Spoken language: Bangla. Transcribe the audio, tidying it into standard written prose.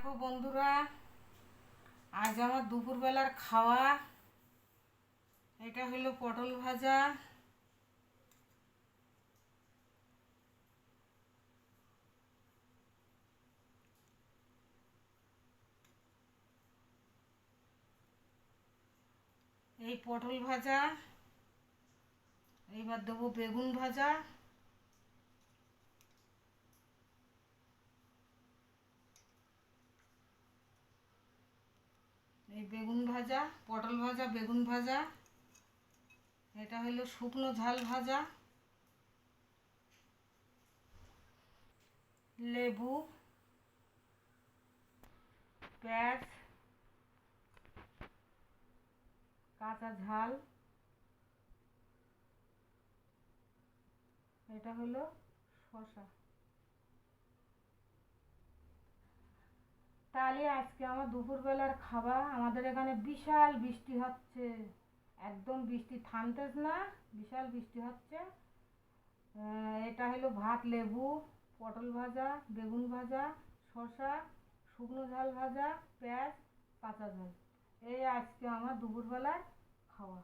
দেখো বন্ধুরা, আজ আমার দুপুরবেলার খাওয়া। এটা হলো পটল ভাজা, এই পটল ভাজা। এইবার দেবো বেগুন ভাজা, এই বেগুন ভাজা, পটল ভাজা, বেগুন ভাজা। এটা হলো শুকনো ঝাল ভাজা, লেবু, পেঁয়াজ, কাঁচা ঝাল। এটা হলো শসা। তাহলে আজকে আমার দুপুরবেলার খাবার। আমাদের এখানে বিশাল বৃষ্টি হচ্ছে, একদম বৃষ্টি থামতেছ না, বিশাল বৃষ্টি হচ্ছে। এটা হলো ভাত, লেবু, পটল ভাজা, বেগুন ভাজা, শসা, শুকনো ঝাল ভাজা, পেঁয়াজ, কাঁচা ঝাল। এই আজকে আমার দুপুরবেলার খাওয়া।